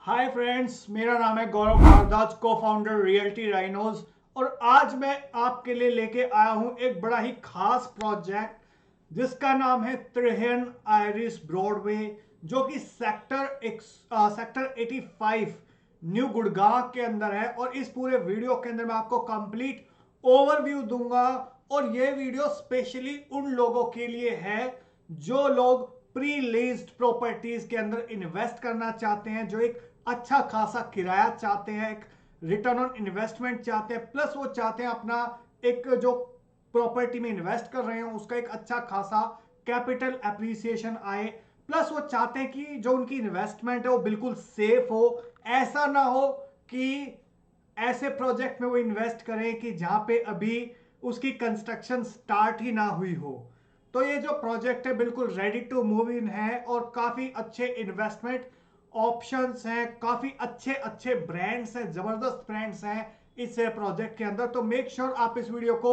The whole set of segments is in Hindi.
हाय फ्रेंड्स, मेरा नाम है गौरव भारद्वाज, को फाउंडर रियल्टी राइनोज। और आज मैं आपके लिए लेके आया हूं एक बड़ा ही खास प्रोजेक्ट जिसका नाम है त्रिहेन आयरिस ब्रॉडवे, जो कि सेक्टर 85 न्यू गुड़गांव के अंदर है। और इस पूरे वीडियो के अंदर मैं आपको कंप्लीट ओवरव्यू दूंगा। और ये वीडियो स्पेशली उन लोगों के लिए है जो लोग प्री लीज्ड प्रॉपर्टीज के अंदर इन्वेस्ट करना चाहते हैं, जो एक अच्छा खासा किराया चाहते हैं, एक रिटर्न ऑन इन्वेस्टमेंट चाहते हैं, प्लस वो चाहते हैं अपना एक जो प्रॉपर्टी में इन्वेस्ट कर रहे हैं उसका एक अच्छा खासा कैपिटल एप्रिसिएशन आए। प्लस वो चाहते हैं कि जो उनकी इन्वेस्टमेंट है वो बिल्कुल सेफ हो। ऐसा ना हो कि ऐसे प्रोजेक्ट में वो इन्वेस्ट करें कि जहां पे अभी उसकी कंस्ट्रक्शन स्टार्ट ही ना हुई हो। तो ये जो प्रोजेक्ट है बिल्कुल रेडी टू मूव इन है और काफी अच्छे इन्वेस्टमेंट ऑप्शंस हैं, काफी अच्छे अच्छे ब्रांड्स हैं, जबरदस्त ब्रांड्स हैं इस प्रोजेक्ट के अंदर। तो मेक श्योर आप इस वीडियो को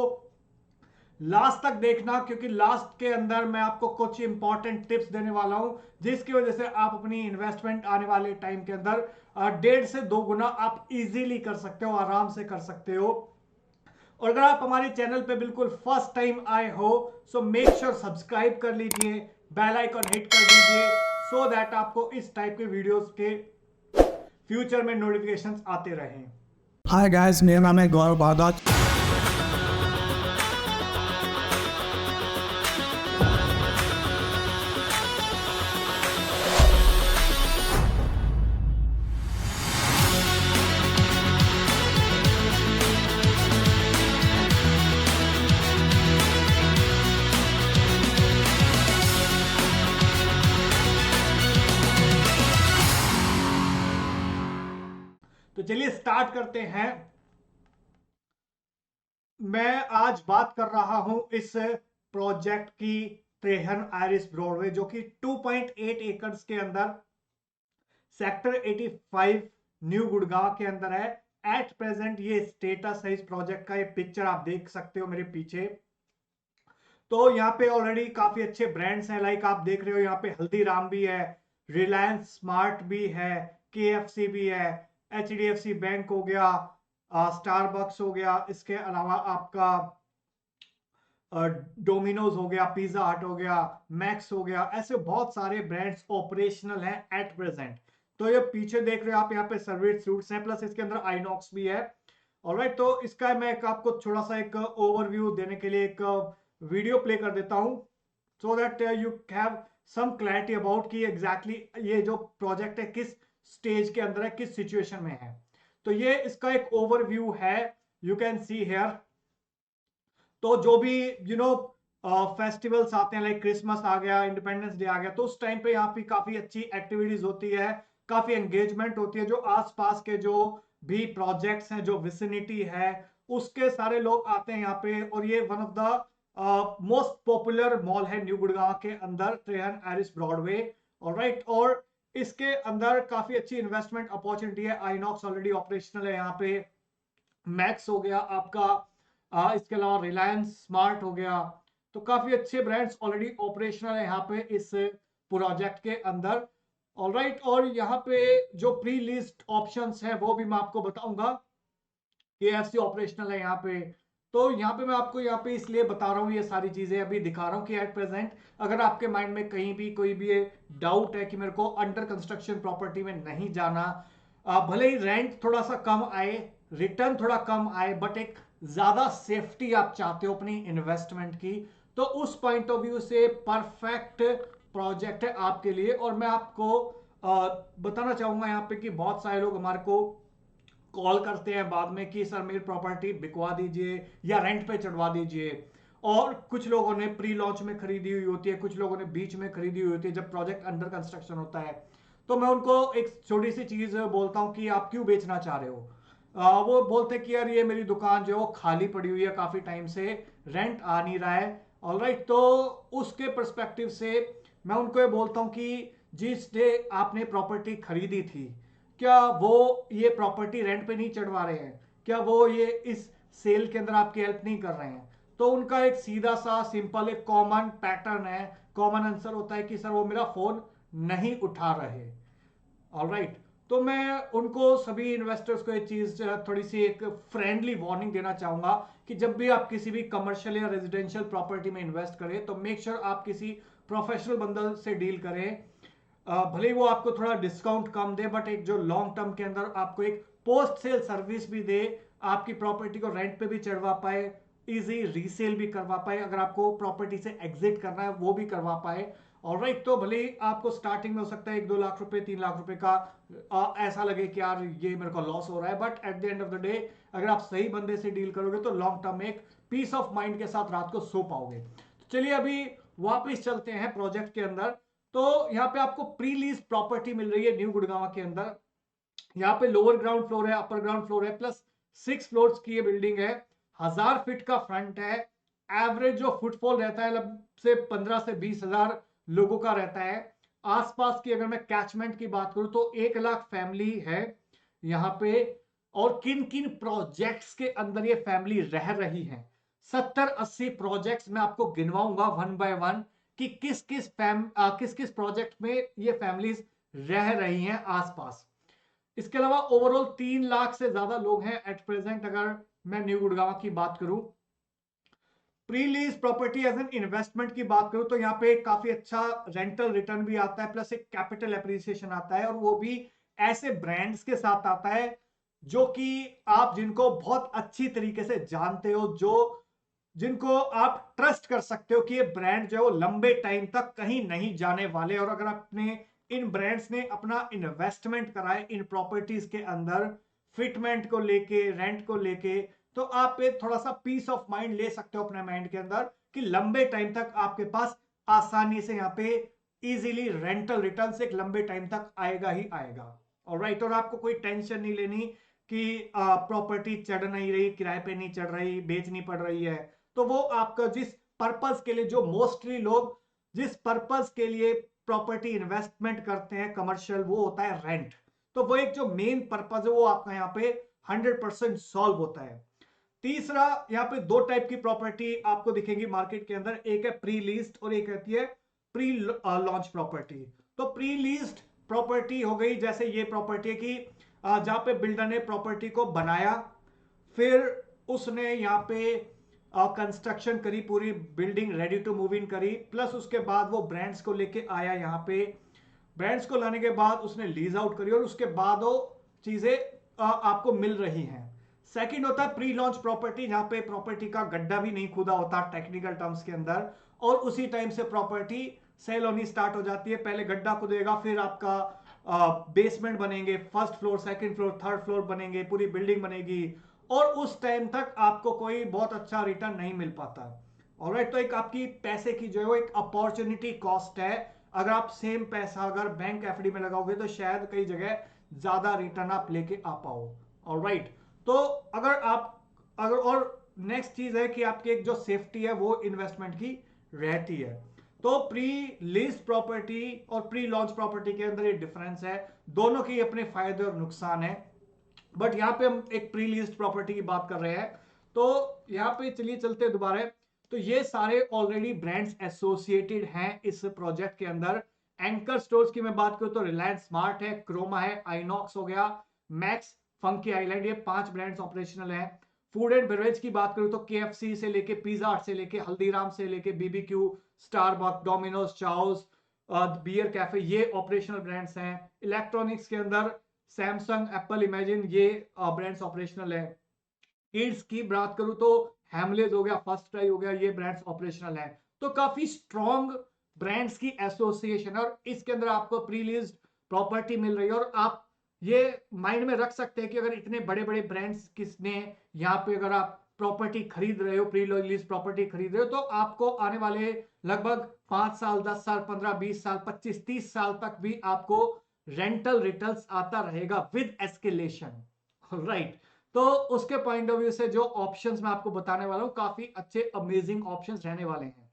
लास्ट तक देखना, क्योंकि लास्ट के अंदर मैं आपको कुछ इंपॉर्टेंट टिप्स देने वाला हूं जिसकी वजह से आप अपनी इन्वेस्टमेंट आने वाले टाइम के अंदर 1.5 से 2 गुना आप इजीली कर सकते हो, आराम से कर सकते हो। और अगर आप हमारे चैनल पे बिल्कुल फर्स्ट टाइम आए हो सो मेक श्योर सब्सक्राइब कर लीजिए, बेल आइकन हिट कर दीजिए, सो दैट आपको इस टाइप के वीडियोस के फ्यूचर में नोटिफिकेशंस आते रहें। हाय गाइस, मेरा नाम है गौरव भारद्वाज। तो चलिए स्टार्ट करते हैं। मैं आज बात कर रहा हूं इस प्रोजेक्ट की, त्रेहन आयरिस ब्रॉडवे, जो कि 2.8 एकड़ के अंदर सेक्टर 85 न्यू गुड़गांव के अंदर है। एट प्रेजेंट ये स्टेटस है इस प्रोजेक्ट का। ये पिक्चर आप देख सकते हो मेरे पीछे। तो यहाँ पे ऑलरेडी काफी अच्छे ब्रांड्स हैं, लाइक आप देख रहे हो यहाँ पे हल्दीराम भी है, रिलायंस स्मार्ट भी है, केएफसी भी है, एचडीएफसी बैंक हो गया, स्टारबक्स हो गया, इसके अलावा आपका डोमिनोज हो गया, पिज्जा हट हो गया, मैक्स हो गया। ऐसे बहुत सारे ब्रांड्स ऑपरेशनल हैं एट प्रेजेंट। तो ये पीछे देख रहे हो आप, यहाँ पे सर्विस सूट्स हैं, प्लस इसके अंदर आइनॉक्स भी है। ऑलराइट, तो इसका मैं आपको थोड़ा सा एक ओवरव्यू देने के लिए एक वीडियो प्ले कर देता हूं, so that you have some clarity about कि एग्जैक्टली ये जो प्रोजेक्ट है किस स्टेज के अंदर है, किस सिचुएशन में है। तो ये इसका एक ओवरव्यू है, यू कैन सी हेयर। तो जो भी फेस्टिवल्स आते हैं, लाइक क्रिसमस आ गया, इंडिपेंडेंस डे आ गया, तो उस टाइम पे यहाँ पे काफी अच्छी एक्टिविटीज होती है, काफी एंगेजमेंट होती है। जो आसपास के जो भी प्रोजेक्ट्स हैं, जो विसिनिटी है, उसके सारे लोग आते हैं यहाँ पे। और ये one of the most popular mall है न्यू गुड़गांव के अंदर, त्रेहन आयरिस ब्रॉडवे। ऑलराइट, और इसके अंदर काफी अच्छी इन्वेस्टमेंट अपॉर्चुनिटी है। आइनॉक्स ऑलरेडी ऑपरेशनल है यहाँ पे, मैक्स हो गया आपका, इसके अलावा रिलायंस स्मार्ट हो गया। तो काफी अच्छे ब्रांड्स ऑलरेडी ऑपरेशनल है यहाँ पे इस प्रोजेक्ट के अंदर। ऑलराइट, और यहाँ पे जो प्री लिस्ट ऑप्शंस है वो भी मैं आपको बताऊंगा। केएफसी ऑपरेशनल है यहाँ पे। तो यहाँ पे मैं आपको यहाँ पे इसलिए बता रहा हूँ, ये सारी चीजें अभी दिखा रहा हूँ कि एट प्रेजेंट अगर आपके माइंड में कहीं भी कोई भी डाउट है कि मेरे को अंडर कंस्ट्रक्शन प्रॉपर्टी में नहीं जाना, भले ही रेंट थोड़ा सा कम आए, रिटर्न थोड़ा कम आए, बट एक ज्यादा सेफ्टी आप चाहते हो अपनी इन्वेस्टमेंट की, तो उस पॉइंट ऑफ व्यू से परफेक्ट प्रोजेक्ट है आपके लिए। और मैं आपको बताना चाहूंगा यहाँ पे कि बहुत सारे लोग हमारे को कॉल करते हैं बाद में कि सर मेरी प्रॉपर्टी बिकवा दीजिए या रेंट पे चढ़वा दीजिए। और कुछ लोगों ने प्री लॉन्च में खरीदी हुई होती है, कुछ लोगों ने बीच में खरीदी हुई होती है जब प्रोजेक्ट अंडर कंस्ट्रक्शन होता है। तो मैं उनको एक छोटी सी चीज बोलता हूँ कि आप क्यों बेचना चाह रहे हो। वो बोलते हैं कि यार ये मेरी दुकान जो है वो खाली पड़ी हुई है काफी टाइम से, रेंट आ नहीं रहा है। ऑलराइट, तो उसके परस्पेक्टिव से मैं उनको ये बोलता हूँ कि जिस डे आपने प्रॉपर्टी खरीदी थी, क्या वो ये प्रॉपर्टी रेंट पे नहीं चढ़वा रहे हैं, क्या वो ये इस सेल के अंदर आपकी हेल्प नहीं कर रहे हैं। तो उनका एक सीधा सा सिंपल एक कॉमन पैटर्न है, कॉमन आंसर होता है कि सर वो मेरा फोन नहीं उठा रहे। ऑलराइट, तो मैं उनको सभी इन्वेस्टर्स को एक चीज थोड़ी सी एक फ्रेंडली वार्निंग देना चाहूंगा कि जब भी आप किसी भी कमर्शियल या रेजिडेंशियल प्रॉपर्टी में इन्वेस्ट करें तो मेक श्योर आप किसी प्रोफेशनल बंदर से डील करें। भले ही वो आपको थोड़ा डिस्काउंट कम दे, बट एक जो लॉन्ग टर्म के अंदर आपको एक पोस्ट सेल सर्विस भी दे, आपकी प्रॉपर्टी को रेंट पे भी चढ़वा पाए, इजी रीसेल भी करवा पाए, अगर आपको प्रॉपर्टी से एग्जिट करना है वो भी करवा पाए। ऑलराइट, तो भले ही आपको स्टार्टिंग में हो सकता है 1-2 लाख रुपए 3 लाख रुपए का ऐसा लगे कि यार ये मेरे को लॉस हो रहा है, but at the end of the day अगर आप सही बंदे से डील करोगे तो लॉन्ग टर्म में एक पीस ऑफ माइंड के साथ रात को सो पाओगे। तो चलिए अभी वापस चलते हैं प्रोजेक्ट के अंदर। तो यहाँ पे आपको प्री लीज प्रॉपर्टी मिल रही है न्यू गुड़गांव के अंदर। यहाँ पे लोअर ग्राउंड फ्लोर है, अपर ग्राउंड फ्लोर है, प्लस 6 फ्लोर्स की ये बिल्डिंग है। 1000 फीट का फ्रंट है। एवरेज जो फुटफॉल रहता है से 15 से 20 हजार लोगों का रहता है। आसपास की अगर मैं कैचमेंट की बात करूं तो 1 लाख फैमिली है यहाँ पे। और किन किन प्रोजेक्ट्स के अंदर ये फैमिली रह रही है, 70-80 प्रोजेक्ट्स मैं आपको गिनवाऊंगा वन बाय वन कि किस किस प्रोजेक्ट में ये फैमिलीज रह रही हैं आसपास। इसके अलावा ओवरऑल 3 लाख से ज्यादा लोग हैं एट प्रेजेंट अगर मैं न्यू गुड़गांव की बात करूं। Pre lease property as an investment की बात करूं तो यहाँ पे काफी अच्छा रेंटल रिटर्न भी आता है, प्लस एक कैपिटल एप्रिसिएशन आता है, और वो भी ऐसे ब्रांड्स के साथ आता है जो कि आप जिनको बहुत अच्छी तरीके से जानते हो, जो जिनको आप ट्रस्ट कर सकते हो कि ये ब्रांड जो है वो लंबे टाइम तक कहीं नहीं जाने वाले। और अगर आपने इन ब्रांड्स ने अपना इन्वेस्टमेंट करा है इन प्रॉपर्टीज के अंदर, फिटमेंट को लेके, रेंट को लेके, तो आप एक थोड़ा सा पीस ऑफ माइंड ले सकते हो अपने माइंड के अंदर कि लंबे टाइम तक आपके पास आसानी से यहाँ पे इजीली रेंटल रिटर्न से एक लंबे टाइम तक आएगा ही आएगा। ऑलराइट, और आपको कोई टेंशन नहीं लेनी कि प्रॉपर्टी चढ़ नहीं रही, किराए पे नहीं चढ़ रही, बेचनी पड़ रही है। तो वो आपका जिस पर्पस के लिए, जो मोस्टली लोग जिस पर्पस के लिए प्रॉपर्टी इन्वेस्टमेंट करते हैं कमर्शियल, वो होता है रेंट। तो वो एक जो मेन पर्पस है वो आपका यहाँ पे 100% सॉल्व होता है। तीसरा, यहाँ पे 2 टाइप की प्रॉपर्टी आपको दिखेगी मार्केट के अंदर, एक है प्री लीज्ड और एक रहती है प्री लॉन्च प्रॉपर्टी। तो प्री लीज्ड प्रॉपर्टी हो गई जैसे ये प्रॉपर्टी की जहां पे बिल्डर ने प्रॉपर्टी को बनाया, फिर उसने यहाँ पे कंस्ट्रक्शन करी, पूरी building ready to move in करी, प्लस उसके बाद वो ब्रांड्स को लेके आया यहाँ पे। ब्रांड्स को लाने के बाद उसने लीज आउट करी और उसके बाद वो चीजें आपको मिल रही हैं। सेकंड होता है प्री लॉन्च प्रॉपर्टी, जहां पे प्रॉपर्टी का गड्ढा भी नहीं खुदा होता टेक्निकल टर्म्स के अंदर, और उसी टाइम से प्रॉपर्टी सेल होनी स्टार्ट हो जाती है। पहले गड्ढा खुदेगा, फिर आपका बेसमेंट बनेंगे, first floor, second floor, third floor बनेंगे, पूरी बिल्डिंग बनेगी, और उस टाइम तक आपको कोई बहुत अच्छा रिटर्न नहीं मिल पाता। ऑलराइट, तो एक आपकी पैसे की जो है वो एक अपॉर्चुनिटी कॉस्ट है। अगर आप सेम पैसा अगर बैंक एफडी में लगाओगे तो शायद कई जगह ज्यादा रिटर्न आप लेके आ पाओ। ऑलराइट, तो अगर और नेक्स्ट चीज है कि आपकी एक जो सेफ्टी है वो इन्वेस्टमेंट की रहती है। तो प्री लीज प्रॉपर्टी और प्री लॉन्च प्रॉपर्टी के अंदर ये डिफरेंस है, दोनों के अपने फायदे और नुकसान है। बट यहाँ पे हम एक प्री लीज्ड प्रॉपर्टी की बात कर रहे हैं। तो यहाँ पे चलिए चलते दोबारा। तो ये सारे ऑलरेडी ब्रांड्स एसोसिएटेड हैं इस प्रोजेक्ट के अंदर। एंकर स्टोर्स की मैं बात करूं तो रिलायंस स्मार्ट है, क्रोमा है, आइनॉक्स हो गया, मैक्स, फंकी आइलैंड, ये 5 ब्रांड्स ऑपरेशनल हैं। फूड एंड बेवरेज की बात करूं तो केएफसी से लेके, पिज्जा हट से लेके, हल्दीराम से लेके, BBQ, Starbuck, Domino's, Chaayos, beer cafe, ये ऑपरेशनल ब्रांड्स हैं। इलेक्ट्रॉनिक्स के अंदर सैमसंग, एप्पल, इमेजिन, ये ब्रांड्स ऑपरेशनल है। किड्स की बात करूं तो हैमलेस हो गया, फर्स्ट ट्राई हो गया, ये ब्रांड्स ऑपरेशनल है। तो काफी स्ट्रॉन्ग ब्रांड्स की एसोसिएशन, और इसके अंदर आपको प्री लीज्ड प्रॉपर्टी मिल रही है। और आप ये माइंड में रख सकते हैं कि अगर इतने बड़े बड़े ब्रांड्स किसने यहाँ पे अगर आप प्रॉपर्टी खरीद रहे हो, प्री लीज प्रॉपर्टी खरीद रहे हो, तो आपको आने वाले लगभग 5 साल, 10 साल, 15, 20 साल, 25, 30 साल तक भी आपको रेंटल रिटर्न्स आता रहेगा विद एस्केलेशन। राइट, तो उसके पॉइंट ऑफ व्यू से जो ऑप्शंस मैं आपको बताने वाला हूं काफी अच्छे अमेजिंग ऑप्शंस रहने वाले हैं।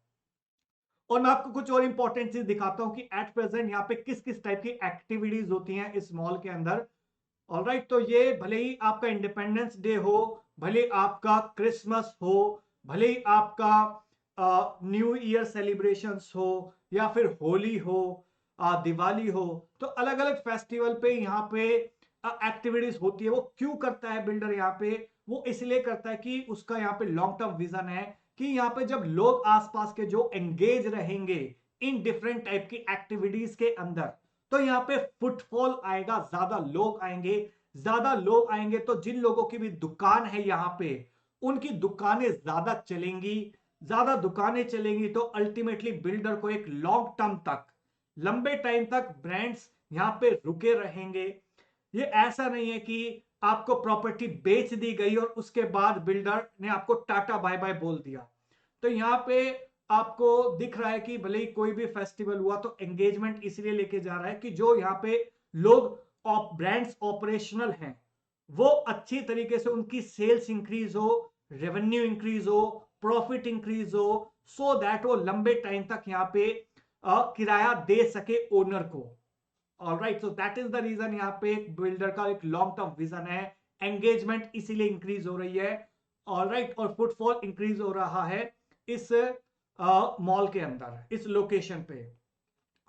और मैं आपको कुछ और इंपॉर्टेंट चीज दिखाता हूं कि एट प्रेजेंट यहाँ पे किस किस टाइप की एक्टिविटीज होती हैं इस मॉल के अंदर। ऑलराइट, तो ये भले ही आपका इंडिपेंडेंस डे हो, भले आपका क्रिसमस हो, भले ही आपका न्यू ईयर सेलिब्रेशंस हो, या फिर होली हो, दिवाली हो, तो अलग अलग फेस्टिवल पे यहाँ पे एक्टिविटीज होती है। वो क्यों करता है बिल्डर यहाँ पे? वो इसलिए करता है कि उसका यहाँ पे लॉन्ग टर्म विजन है कि यहाँ पे जब लोग आसपास के जो एंगेज रहेंगे इन डिफरेंट टाइप की एक्टिविटीज के अंदर, तो यहाँ पे फुटफॉल आएगा, ज्यादा लोग आएंगे। ज्यादा लोग आएंगे तो जिन लोगों की भी दुकान है यहाँ पे, उनकी दुकानें ज्यादा चलेंगी। ज्यादा दुकानें चलेंगी तो अल्टीमेटली बिल्डर को एक लॉन्ग टर्म तक, लंबे टाइम तक ब्रांड्स यहां पे रुके रहेंगे। ये ऐसा नहीं है कि आपको प्रॉपर्टी बेच दी गई और उसके बाद बिल्डर ने आपको टाटा बाय बाय बोल दिया। तो यहाँ पे आपको दिख रहा है कि भले ही कोई भी फेस्टिवल हुआ तो एंगेजमेंट इसलिए लेके जा रहा है कि जो यहाँ पे लोग ब्रांड्स ऑपरेशनल हैं, वो अच्छी तरीके से उनकी सेल्स इंक्रीज हो, रेवेन्यू इंक्रीज हो, प्रॉफिट इंक्रीज हो, सो दैट वो लंबे टाइम तक यहाँ पे किराया दे सके ओनर को। Alright, so that is the reason यहाँ पे बिल्डर का एक लॉन्ग टर्म विजन है। एंगेजमेंट इसीलिए इंक्रीज हो रही है। ऑलराइट, और फुटफॉल इंक्रीज हो रहा है इस मॉल के अंदर, इस लोकेशन पे।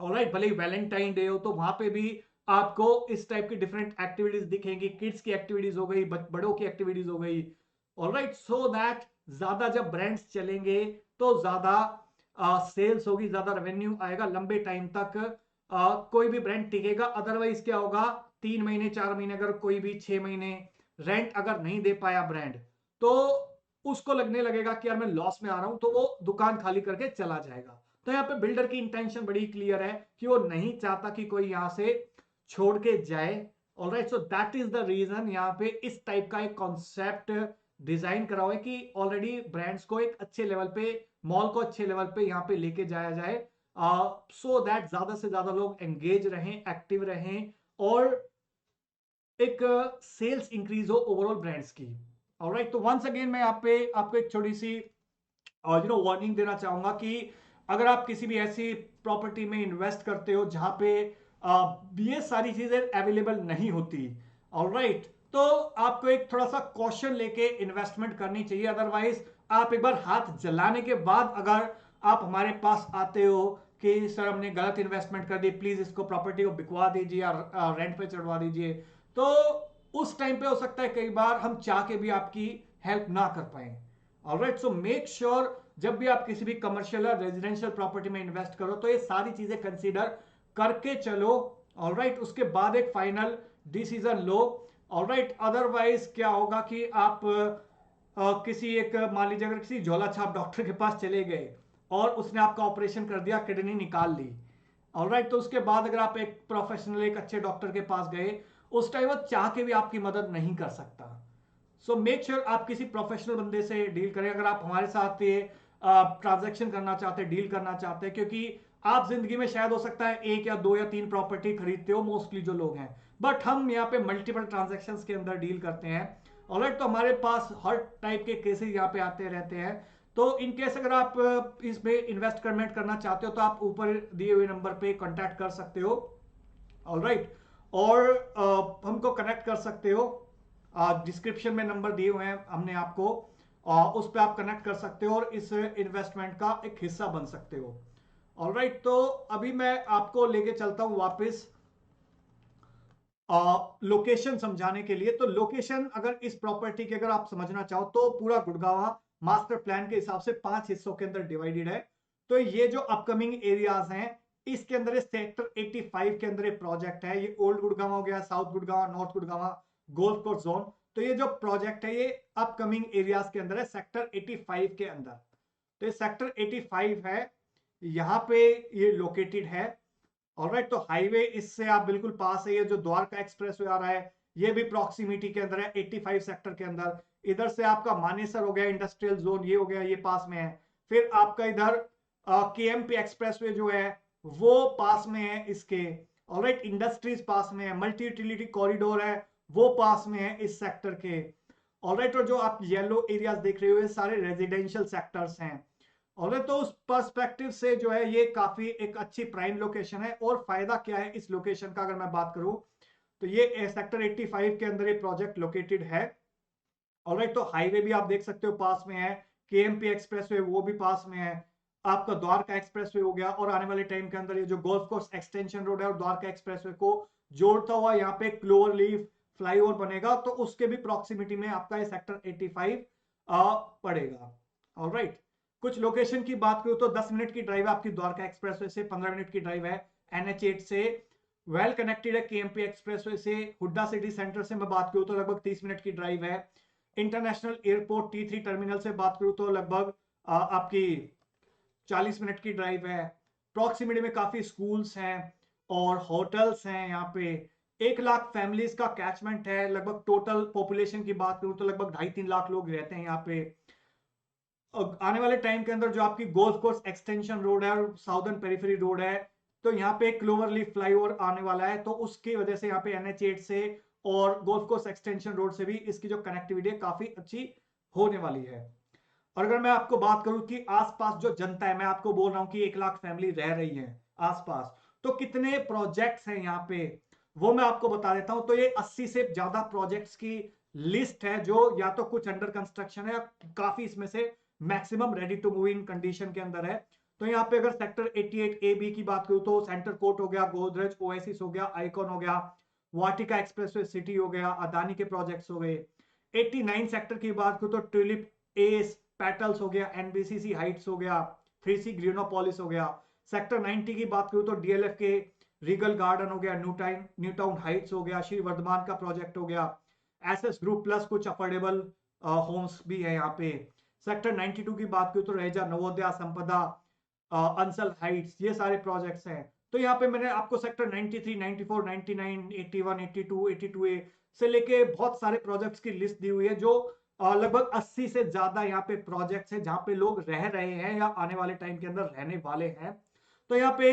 ऑलराइट, भले ही वैलेंटाइन डे हो तो वहां पे भी आपको इस टाइप की डिफरेंट एक्टिविटीज दिखेंगी। किड्स की एक्टिविटीज हो गई, बड़ों की एक्टिविटीज हो गई। ऑलराइट, सो दैट ज्यादा जब ब्रांड्स चलेंगे तो ज्यादा सेल्स होगी, ज्यादा रेवेन्यू आएगा, लंबे टाइम तक कोई भी ब्रांड टिकेगा। अदरवाइज क्या होगा, 3 महीने 4 महीने, अगर कोई भी 6 महीने रेंट अगर नहीं दे पाया ब्रांड, तो उसको लगने लगेगा कि यार मैं लॉस में आ रहा हूं, तो वो दुकान खाली करके चला जाएगा। तो यहाँ पे बिल्डर की इंटेंशन बड़ी क्लियर है कि वो नहीं चाहता कि कोई यहां से छोड़ के जाए। Alright, so that is the reason यहाँ पे इस टाइप का एक कॉन्सेप्ट डिजाइन करा हुआ है कि ऑलरेडी ब्रांड्स को एक अच्छे लेवल पे, मॉल को अच्छे लेवल पे यहाँ पे लेके जाया जाए, सो दैट ज्यादा से ज्यादा लोग एंगेज रहें, एक्टिव रहें, और एक सेल्स इंक्रीज हो ओवरऑल ब्रांड्स की। ऑलराइट, तो वंस अगेन मैं यहाँ पे आपको एक छोटी सी वार्निंग देना चाहूंगा कि अगर आप किसी भी ऐसी प्रॉपर्टी में इन्वेस्ट करते हो जहां पे ये सारी चीजें अवेलेबल नहीं होती, ऑलराइट, तो आपको एक थोड़ा सा कॉशन लेके इन्वेस्टमेंट करनी चाहिए। अदरवाइज आप एक बार हाथ जलाने के बाद अगर आप हमारे पास आते हो कि सर हमने गलत इन्वेस्टमेंट कर दी, प्लीज इसको प्रॉपर्टी को बिकवा दीजिए या रेंट पे चढ़वा दीजिए, तो उस टाइम पे हो सकता है कई बार हम चाह के भी आपकी हेल्प ना कर पाए। ऑलराइट, सो मेक श्योर जब भी आप किसी भी कमर्शियल या रेजिडेंशियल प्रॉपर्टी में इन्वेस्ट करो तो ये सारी चीजें कंसीडर करके चलो। ऑलराइट, उसके बाद एक फाइनल डिसीजन लो। ऑलराइट, अदरवाइज क्या होगा कि आप किसी एक, मान लीजिए अगर किसी झोला छाप डॉक्टर के पास चले गए और उसने आपका ऑपरेशन कर दिया, किडनी निकाल ली, ऑलराइट, तो उसके बाद अगर आप एक प्रोफेशनल, एक अच्छे डॉक्टर के पास गए, उस टाइम वो चाह के भी आपकी मदद नहीं कर सकता। सो मेक श्योर आप किसी प्रोफेशनल बंदे से डील करें अगर आप हमारे साथ ये ट्रांजैक्शन करना चाहते हैं, डील करना चाहते हैं, क्योंकि आप जिंदगी में शायद हो सकता है 1 या 2 या 3 प्रॉपर्टी खरीदते हो मोस्टली जो लोग हैं, बट हम यहाँ पे मल्टीपल ट्रांजैक्शंस के अंदर डील करते हैं। ऑलराइट, तो हमारे पास हर टाइप के केसेस यहाँ पे आते रहते हैं। तो इन केस अगर आप इसमें इन्वेस्टमेंट करना चाहते हो तो आप ऊपर दिए हुए नंबर पे कांटेक्ट कर सकते हो। ऑलराइट, और हमको कनेक्ट कर सकते हो, डिस्क्रिप्शन में नंबर दिए हुए हैं हमने आपको, उस पर आप कनेक्ट कर सकते हो और इस इन्वेस्टमेंट का एक हिस्सा बन सकते हो। ऑलराइट, तो अभी मैं आपको लेके चलता हूं वापस लोकेशन समझाने के लिए। तो लोकेशन अगर इस प्रॉपर्टी की अगर आप समझना चाहो तो पूरा गुड़गांव मास्टर प्लान के हिसाब से 5 हिस्सों के अंदर डिवाइडेड है। तो ये जो अपकमिंग एरियाज हैं, इसके अंदर सेक्टर 85 के अंदर प्रोजेक्ट है। ये ओल्ड गुड़गांव हो गया, south Gurgaon, north Gurgaon, golf course zone. तो ये जो प्रोजेक्ट है ये अपकमिंग एरियाज के अंदर है, सेक्टर 85 के अंदर। तो ये सेक्टर 85 है, यहाँ पे ये लोकेटेड है। ऑलराइट, तो हाईवे इससे आप बिल्कुल पास है। ये जो द्वारका एक्सप्रेस आ रहा है ये भी प्रॉक्सिमिटी के अंदर है, 85 सेक्टर के अंदर। इधर से आपका मानेसर हो गया, इंडस्ट्रियल जोन ये हो गया, ये पास में है। फिर आपका इधर केएमपी एक्सप्रेसवे जो है वो पास में है इसके। ऑलराइट, इंडस्ट्रीज पास में है, मल्टी यूटिलिटी कॉरिडोर है वो पास में है इस सेक्टर के। ऑलराइट, और जो आप येलो एरियाज देख रहे हो ये सारे रेजिडेंशियल सेक्टर्स हैं। और तो उस पर्सपेक्टिव से जो है ये काफी एक अच्छी प्राइम लोकेशन है। और फायदा क्या है इस लोकेशन का अगर मैं बात करूं, तो ये सेक्टर 85 के अंदर ये प्रोजेक्ट लोकेटेड है। ऑलराइट, तो हाईवे भी आप देख सकते हो पास में है, केएमपी एक्सप्रेसवे वो भी पास में है। आपका द्वारका एक्सप्रेसवे हो गया, और आने वाले टाइम के अंदर ये जो गोल्फ कोर्स एक्सटेंशन रोड है और द्वारका एक्सप्रेसवे को जोड़ता हुआ यहाँ पे क्लोवर लीफ फ्लाईओवर बनेगा, तो उसके भी प्रॉक्सिमिटी में आपका ये सेक्टर 85 पड़ेगा। ऑलराइट, कुछ लोकेशन की बात करूं तो 10 मिनट की ड्राइव है आपकी द्वारका एक्सप्रेसवे से, 15 मिनट की ड्राइव है NH8 से, वेल कनेक्टेड है KMP एक्सप्रेसवे से। हुड्डा सिटी सेंटर से मैं बात करूं तो लगभग 30 मिनट की ड्राइव है। इंटरनेशनल एयरपोर्ट T3 टर्मिनल से बात करूं तो लगभग आपकी 40 मिनट की ड्राइव है। प्रॉक्सिमिटी में काफी स्कूल्स हैं और होटल्स हैं। यहाँ पे 1 लाख फैमिलीज का कैचमेंट है। लगभग टोटल पॉपुलेशन की बात करूं तो लगभग 2.5-3 लाख लोग रहते हैं यहाँ पे। आने वाले टाइम के अंदर जो आपकी गोल्फ कोर्स एक्सटेंशन रोड है और साउदर्न पेरिफेरी रोड है, तो यहाँ पे क्लोवरलीफ फ्लाईओवर आने वाला है, तो उसकी वजह से यहाँ पे NH8 से और गोल्फ कोर्स एक्सटेंशन रोड से भी इसकी जो कनेक्टिविटी है काफी अच्छी होने वाली है। और अगर मैं आपको बात करूं कि आसपास जो जनता है, मैं आपको बोल रहा हूं कि 1 लाख फैमिली रह रही है आसपास, तो कितने प्रोजेक्ट्स हैं यहाँ पे वो मैं आपको बता देता हूं। तो ये 80 से ज्यादा प्रोजेक्ट्स की लिस्ट है, जो या तो कुछ अंडर कंस्ट्रक्शन है, काफी इसमें से maximum ready to move in condition के अंदर है। तो यहाँ पे अगर सेक्टर 88AB की बात करूं तो सेंटर कोर्ट हो गया, गोदरेज ओएसिस हो गया, आइकॉन हो गया, वाटिका एक्सप्रेसवे सिटी हो गया, अदानी के प्रोजेक्ट्स हो गए। 89 सेक्टर की बात करूं तो ट्यूलिप एस पेटल्स हो गया, एनबीसीसी हाइट्स हो गया, 3C ग्रीनोपोलिस हो गया। सेक्टर 90 की बात करूं तो DLF के रीगल गार्डन हो गया, न्यूटाउन हाइट्स हो गया, श्री वर्धमान का प्रोजेक्ट हो गया, एसएस ग्रुप प्लस कुछ अफोर्डेबल होम्स भी है यहाँ पे। सेक्टर 92 की बात करूं तो रहेजा नवोदया, संपदा, अंसल हाइट्स, ये सारे प्रोजेक्ट्स हैं। तो यहाँ पे मैंने आपको सेक्टर 93, 94, 99, 81, 82, 82A से लेके बहुत सारे प्रोजेक्ट्स की लिस्ट दी हुई है, जो लगभग 80 से ज्यादा यहाँ पे प्रोजेक्ट्स हैं जहां पे लोग रह रहे हैं या आने वाले टाइम के अंदर रहने वाले हैं। तो यहाँ पे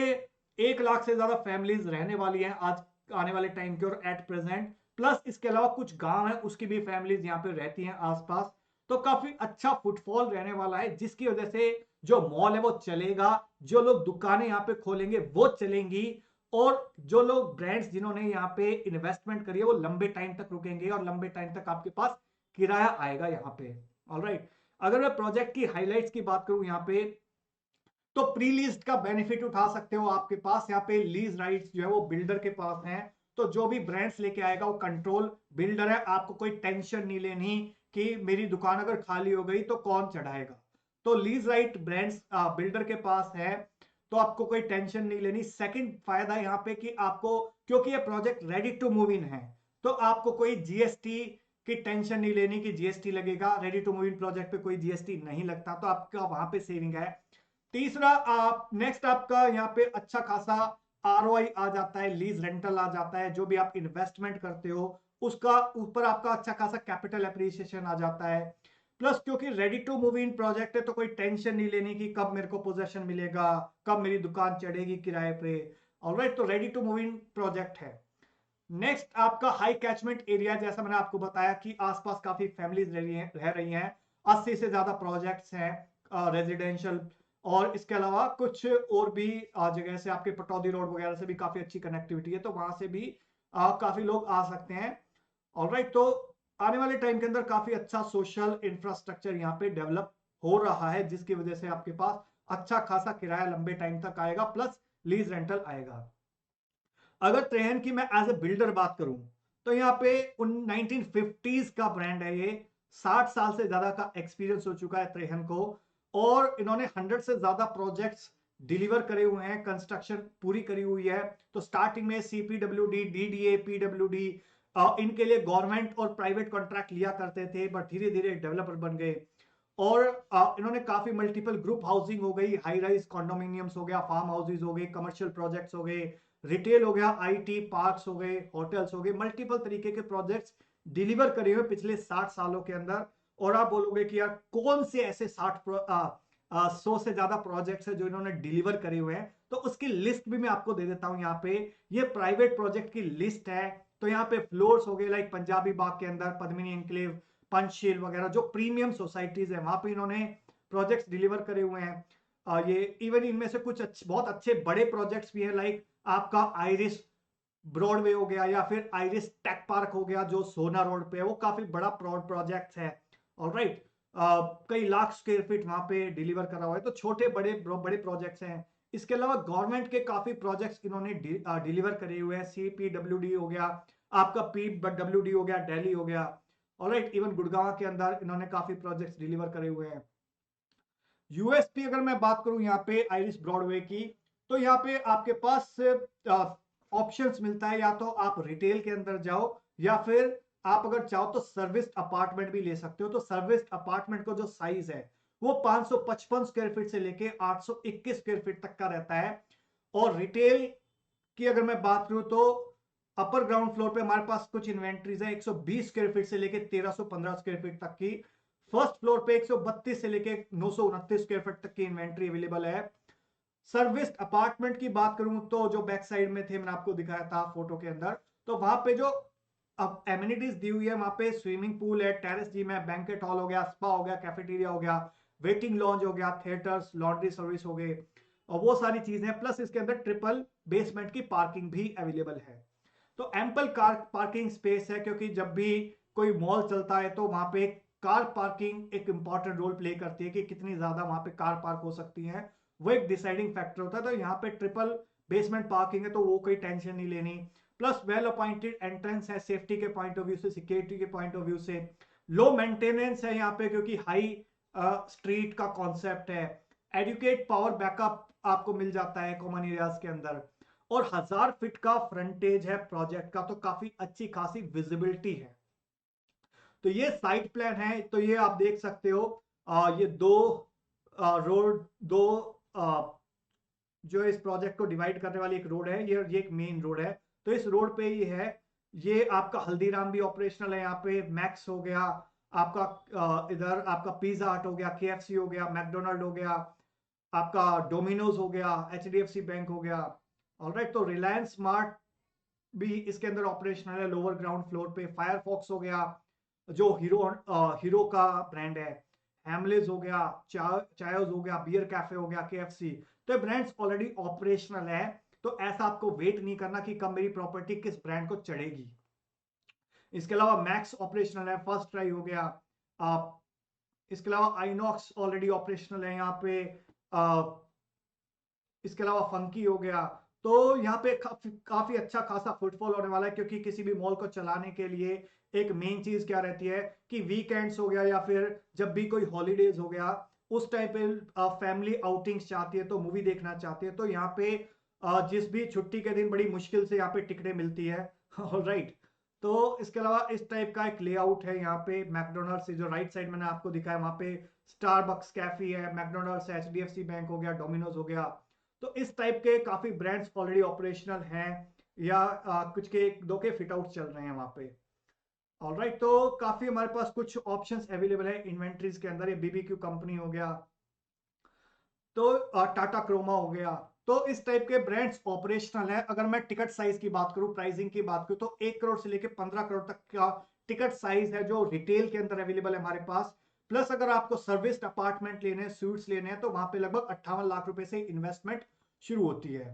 1 लाख से ज्यादा फैमिलीज रहने वाली हैं आज आने वाले टाइम के और एट प्रेजेंट। प्लस इसके अलावा कुछ गांव है उसकी भी फैमिलीज यहाँ पे रहती हैं आसपास। तो काफी अच्छा फुटफॉल रहने वाला है, जिसकी वजह से जो मॉल है वो चलेगा, जो लोग दुकानें यहाँ पे खोलेंगे वो चलेंगी, और जो लोग ब्रांड्स जिन्होंने यहाँ पे इन्वेस्टमेंट करी है वो लंबे टाइम तक रुकेंगे और लंबे टाइम तक आपके पास किराया आएगा यहाँ पे। ऑलराइट, अगर मैं प्रोजेक्ट की हाइलाइट्स की बात करूं यहाँ पे, तो प्री लीज का बेनिफिट उठा सकते हो। आपके पास यहाँ पे लीज राइट्स जो है वो बिल्डर के पास हैं, तो जो भी ब्रांड्स लेके आएगा वो कंट्रोल बिल्डर है। आपको कोई टेंशन नहीं लेनी कि मेरी दुकान अगर खाली हो गई तो कौन चढ़ाएगा। तो लीज राइट ब्रांड्स बिल्डर के पास है, तो आपको कोई टेंशन नहीं लेनी। सेकंड फायदा यहाँ पे कि आपको, क्योंकि ये project ready to move in है, तो आपको कोई जीएसटी की टेंशन नहीं लेनी कि जीएसटी लगेगा। Ready to move in project पे कोई जीएसटी नहीं लगता, तो आपका वहां पे सेविंग है। तीसरा, आप नेक्स्ट आपका यहाँ पे अच्छा खासा ROI आ जाता है, लीज रेंटल आ जाता है, जो भी आप इन्वेस्टमेंट करते हो उसका ऊपर आपका अच्छा खासा कैपिटल एप्रिसिएशन आ जाता है। प्लस क्योंकि ready to move in project है, तो कोई टेंशन नहीं लेनी कि कब मेरे को पोजेशन मिलेगा, कब मेरी दुकान चढ़ेगी किराए पे। ऑलराइट, तो ready to move in project है। नेक्स्ट आपका हाई कैचमेंट एरिया, जैसा मैंने आपको बताया कि आसपास काफी फैमिलीज रह रही हैं। 80 से ज्यादा प्रोजेक्ट्स हैं रेजिडेंशियल, और इसके अलावा कुछ और भी जगह से आपके पटौदी रोड वगैरह से भी काफी अच्छी कनेक्टिविटी है, तो वहां से भी काफी लोग आ सकते हैं। ऑलराइट, तो आने वाले टाइम के अंदर काफी अच्छा सोशल इंफ्रास्ट्रक्चर यहाँ पे डेवलप हो रहा है, जिसकी वजह से आपके पास अच्छा खासा किराया लंबे टाइम तक आएगा, प्लस लीज रेंटल आएगा। अगर ट्रेन की मैं एज ए बिल्डर बात करूं, तो यहाँ पे 1950s का ब्रांड है ये। 60 साल से ज्यादा का एक्सपीरियंस हो चुका है ट्रेहन को, और इन्होंने 100 से ज्यादा प्रोजेक्ट्स डिलीवर करे हुए हैं, कंस्ट्रक्शन पूरी करी हुई है। तो स्टार्टिंग में CPWD, DDA, PWD इनके लिए गवर्नमेंट और प्राइवेट कॉन्ट्रैक्ट लिया करते थे, बट धीरे धीरे डेवलपर बन गए। और इन्होंने काफी मल्टीपल ग्रुप हाउसिंग हो गई, हाई राइज कॉन्डोमिनियम्स हो गया, फार्म हाउसेज हो गए, कमर्शियल प्रोजेक्ट्स हो गए, रिटेल हो गया, IT पार्क्स हो गए, होटल्स हो गए, मल्टीपल तरीके के प्रोजेक्ट्स डिलीवर करे हुए पिछले 60 सालों के अंदर। और आप बोलोगे कि यार कौन से ऐसे 100 से ज्यादा प्रोजेक्ट्स है जो इन्होंने डिलीवर करे हुए हैं, तो उसकी लिस्ट भी मैं आपको दे देता हूं। यहाँ पे ये प्राइवेट प्रोजेक्ट की लिस्ट है। तो यहाँ पे फ्लोर्स हो गए लाइक पंजाबी बाग के अंदर, पद्मिनी एनक्लेव, पंचशील वगैरह, जो प्रीमियम सोसाइटीज है वहां पे इन्होंने प्रोजेक्ट्स डिलीवर करे हुए हैं। ये इवन इनमें से कुछ बहुत अच्छे बड़े प्रोजेक्ट्स भी है, लाइक आपका आइरिस ब्रॉडवे हो गया, या फिर आइरिस टेक पार्क हो गया जो सोना रोड पे है, वो काफी बड़ा प्रोजेक्ट है। ऑलराइट, कई लाख स्क्वायर फीट वहां पे डिलीवर करा हुआ है। तो छोटे बड़े बड़े प्रोजेक्ट्स हैं। इसके अलावा गवर्नमेंट के काफी प्रोजेक्ट्स इन्होंने डिलीवर करे हुए हैं। CPWD हो गया, आपका PWD हो गया, दिल्ली हो गया, ऑलराइट, इवन गुड़गांव के अंदर इन्होंने काफी प्रोजेक्ट्स डिलीवर करे हुए हैं। यूएसपी अगर मैं बात करूं यहाँ पे आइरिस ब्रॉडवे की, तो यहाँ पे आपके पास ऑप्शंस मिलता है, या तो आप रिटेल के अंदर जाओ या फिर आप अगर चाहो तो सर्विस अपार्टमेंट भी ले सकते हो। तो सर्विस अपार्टमेंट का जो साइज है वो 555 स्क्वायर फीट से लेके 821 स्क्वायर फीट तक का रहता है। और रिटेल की अगर मैं बात करूं तो अपर ग्राउंड फ्लोर पे हमारे पास कुछ इन्वेंट्रीज है 120 स्क्वायर फीट से लेके 1315 स्क्वायर फीट तक की। फर्स्ट फ्लोर पे 132 से लेके 929 स्क्वायर फीट तक की इन्वेंट्री अवेलेबल है। सर्विस अपार्टमेंट की बात करूं तो जो बैक साइड में थे, मैंने आपको दिखाया था फोटो के अंदर, तो वहां पे जो अब एमिनिटीज दी हुई है, वहां पे स्विमिंग पूल है, टेरेस जिम है, बैंकेट हॉल हो गया, स्पा हो गया, कैफेटेरिया हो गया, वेटिंग लॉन्ज हो गया, थिएटर्स, लॉन्ड्री सर्विस हो गए, और वो सारी चीजें, प्लस इसके अंदर ट्रिपल बेसमेंट की पार्किंग भी अवेलेबल है। तो एम्पल कार पार्किंग स्पेस है, क्योंकि जब भी कोई मॉल चलता है तो वहां पे कार पार्किंग एक इंपॉर्टेंट रोल प्ले करती है कि कितनी ज्यादा वहां पे कार पार्क हो सकती है, वो एक डिसाइडिंग फैक्टर होता है। तो यहाँ पे ट्रिपल बेसमेंट पार्किंग है, तो वो कोई टेंशन नहीं लेनी। प्लस वेल अपॉइंटेड एंट्रेंस है, सेफ्टी के पॉइंट ऑफ व्यू से, सिक्योरिटी के पॉइंट ऑफ व्यू से। लो मेंटेनेंस है यहाँ पे, क्योंकि हाई स्ट्रीट का कॉन्सेप्ट है। एडुकेट पावर बैकअप आपको मिल जाता है कॉमन एरियाज के अंदर। और 1000 फीट का फ्रंटेज है प्रोजेक्ट का, तो काफी अच्छी खासी विजिबिलिटी है। तो ये साइट प्लान है, तो ये आप देख सकते हो। ये दो रोड, दो आ, जो इस प्रोजेक्ट को डिवाइड करने वाली एक रोड है, ये एक मेन रोड है। तो इस रोड पे ये है, ये आपका हल्दीराम भी ऑपरेशनल है, यहाँ पे मैक्स हो गया आपका, इधर आपका पिज्जा हट हो गया, KFC हो गया, मैकडोनल्ड हो गया, आपका डोमिनोज हो गया, HDFC बैंक हो गया। ऑलराइट, तो रिलायंस स्मार्ट भी इसके अंदर ऑपरेशनल है लोअर ग्राउंड फ्लोर पे। फायरफॉक्स हो गया जो हीरो का ब्रांड है, हैमलेस हो गया, चायोज हो गया, बियर कैफे हो गया, KFC। तो ब्रांड्स ऑलरेडी ऑपरेशनल है, तो ऐसा आपको वेट नहीं करना कि कब मेरी प्रॉपर्टी किस ब्रांड को चढ़ेगी। इसके अलावा मैक्स ऑपरेशनल है, फर्स्ट ट्राई हो गया। आप इसके अलावा आइनॉक्स ऑलरेडी ऑपरेशनल है यहाँ पे। इसके अलावा फंकी हो गया। तो यहाँ पे काफी अच्छा खासा फुटफॉल होने वाला है, क्योंकि किसी भी मॉल को चलाने के लिए एक मेन चीज क्या रहती है कि वीकेंड्स हो गया या फिर जब भी कोई हॉलीडेज हो गया, उस टाइम पे फैमिली आउटिंग्स चाहती है, तो मूवी देखना चाहती है, तो यहाँ पे जिस भी छुट्टी के दिन बड़ी मुश्किल से यहाँ पे टिकटें मिलती है। राइट, तो इसके अलावा इस टाइप का एक लेआउट है यहाँ पे। मैकडोनल्ड्स से जो राइट साइड मैंने आपको दिखाया, वहां पे स्टारबक्स कैफे है, मैकडोनल्ड्स, HDFC बैंक हो गया, डोमिनोज हो गया। तो इस टाइप के काफी ब्रांड्स ऑलरेडी ऑपरेशनल हैं, या कुछ के दो के फिट आउट चल रहे हैं वहां पे। ऑलराइट, तो काफी हमारे पास कुछ ऑप्शंस अवेलेबल है इन्वेंट्रीज के अंदर। ये BBQ कंपनी हो गया, तो टाटा क्रोमा हो गया। तो इस टाइप के ब्रांड्स ऑपरेशनल है। अगर मैं टिकट साइज की बात करूं, प्राइसिंग की बात करूं, तो 1 करोड़ से लेकर 15 करोड़ तक का टिकट साइज है जो रिटेल के अंदर अवेलेबल है हमारे पास। प्लस अगर आपको सर्विस अपार्टमेंट लेने हैं, स्यूट्स लेने हैं, तो वहां पे लगभग 58 लाख रुपए से इन्वेस्टमेंट शुरू होती है।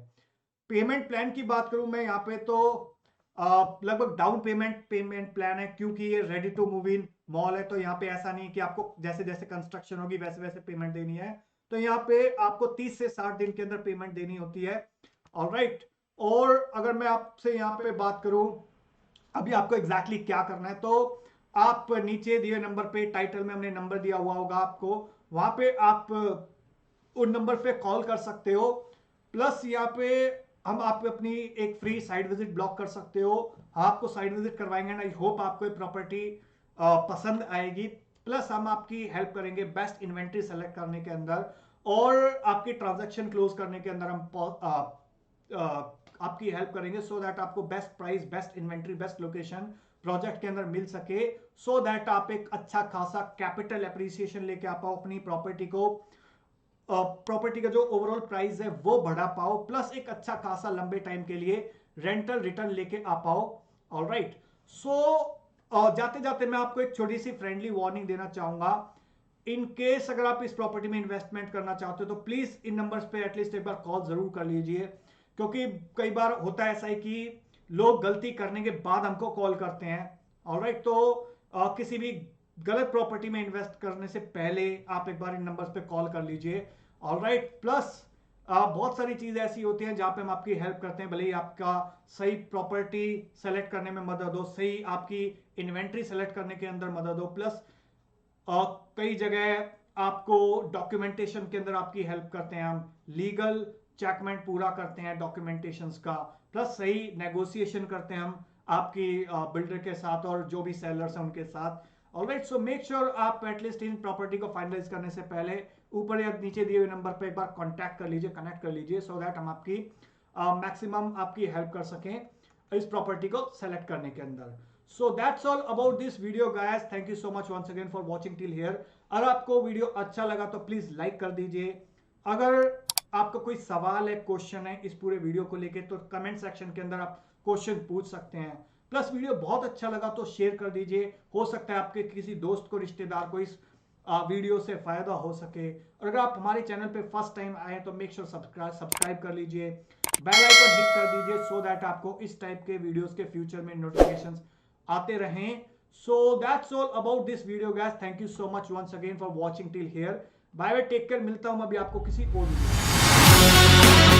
पेमेंट प्लान की बात करूं मैं यहाँ पे, तो लगभग डाउन पेमेंट प्लान है, क्योंकि ये ready to move in mall है। तो यहाँ पे ऐसा नहीं कि आपको जैसे जैसे कंस्ट्रक्शन होगी वैसे वैसे पेमेंट देनी है। तो यहाँ पे आपको 30 से 60 दिन के अंदर पेमेंट देनी होती है। ऑलराइट, और अगर मैं आपसे यहाँ पे बात करूं अभी आपको एग्जैक्टली क्या करना है, तो आप नीचे दिए नंबर पे, टाइटल में हमने नंबर दिया हुआ होगा आपको, वहां पे आप उन नंबर पे कॉल कर सकते हो। प्लस यहाँ पे हम आप अपनी एक फ्री साइट विजिट ब्लॉक कर सकते हो। आपको साइट विजिट करवाएंगे एंड आई होप आपको ये प्रॉपर्टी पसंद आएगी। प्लस हम आपकी हेल्प करेंगे बेस्ट इन्वेंट्री सेलेक्ट करने के अंदर, और आपकी ट्रांजैक्शन क्लोज करने के अंदर हम आपकी हेल्प करेंगे, सो दैट आपको best price, best inventory, best location project के अंदर मिल सके, सो दैट आप एक अच्छा खासा कैपिटल एप्रिसिएशन लेके आ पाओ अपनी प्रॉपर्टी को, प्रॉपर्टी का जो ओवरऑल प्राइस है वो बढ़ा पाओ, प्लस एक अच्छा खासा लंबे टाइम के लिए रेंटल रिटर्न लेके आ पाओ। ऑलराइट, सो जाते जाते मैं आपको एक छोटी सी फ्रेंडली वार्निंग देना चाहूंगा। इन केस अगर आप इस प्रॉपर्टी में इन्वेस्टमेंट करना चाहते हो, तो प्लीज इन नंबर्स पे एटलीस्ट एक बार कॉल जरूर कर लीजिए, क्योंकि कई बार होता है ऐसा है कि लोग गलती करने के बाद हमको कॉल करते हैं। ऑलराइट, तो किसी भी गलत प्रॉपर्टी में इन्वेस्ट करने से पहले आप एक बार इन नंबर्स पे कॉल कर लीजिए। ऑलराइट, प्लस बहुत सारी चीज़ ऐसी होती हैं जहां पे हम आपकी हेल्प करते हैं, भले ही आपका सही प्रॉपर्टी सेलेक्ट करने में मदद हो, सही आपकी इन्वेंट्री सेलेक्ट करने के अंदर मदद हो, प्लस कई जगह आपको डॉक्यूमेंटेशन के अंदर आपकी हेल्प करते हैं, हम लीगल चेकमेंट पूरा करते हैं डॉक्यूमेंटेशंस का, प्लस सही नेगोशिएशन करते हैं हम आपकी बिल्डर के साथ और जो भी सेलर्स हैं उनके साथ। ऑलराइट, सो मेक श्योर आप एटलीस्ट इन प्रॉपर्टी को फाइनलाइज करने से पहले ऊपर या नीचे दिए हुए नंबर पे एक बार कांटेक्ट कर लीजिए, कनेक्ट कर लीजिए, सो दैट हम आपकी मैक्सिमम आपकी हेल्प कर सकें इस प्रॉपर्टी को सेलेक्ट करने के अंदर। So that's all about this video guys. Thank you so much once again for watching till here. अगर आपको वीडियो अच्छा लगा तो प्लीज लाइक कर दीजिए। अगर आपका कोई सवाल है, क्वेश्चन है इस पूरे वीडियो को लेके, तो कमेंट सेक्शन के अंदर आप क्वेश्चन पूछ सकते हैं। प्लस वीडियो बहुत अच्छा लगा तो शेयर कर दीजिए, हो सकता है आपके किसी दोस्त को, रिश्तेदार को इस वीडियो से फायदा हो सके। और अगर आप हमारे चैनल पे फर्स्ट टाइम आए तो मेक श्योर सब्सक्राइब कर लीजिए, बेल आइकन हिट कर दीजिए, सो दैट आपको इस टाइप के वीडियोस के फ्यूचर में नोटिफिकेशंस आते रहें। So that's all about this video guys. Thank you so much once again for watching till here. Bye bye, take care, मिलता हूं मैं अभी आपको किसी और वीडियो में।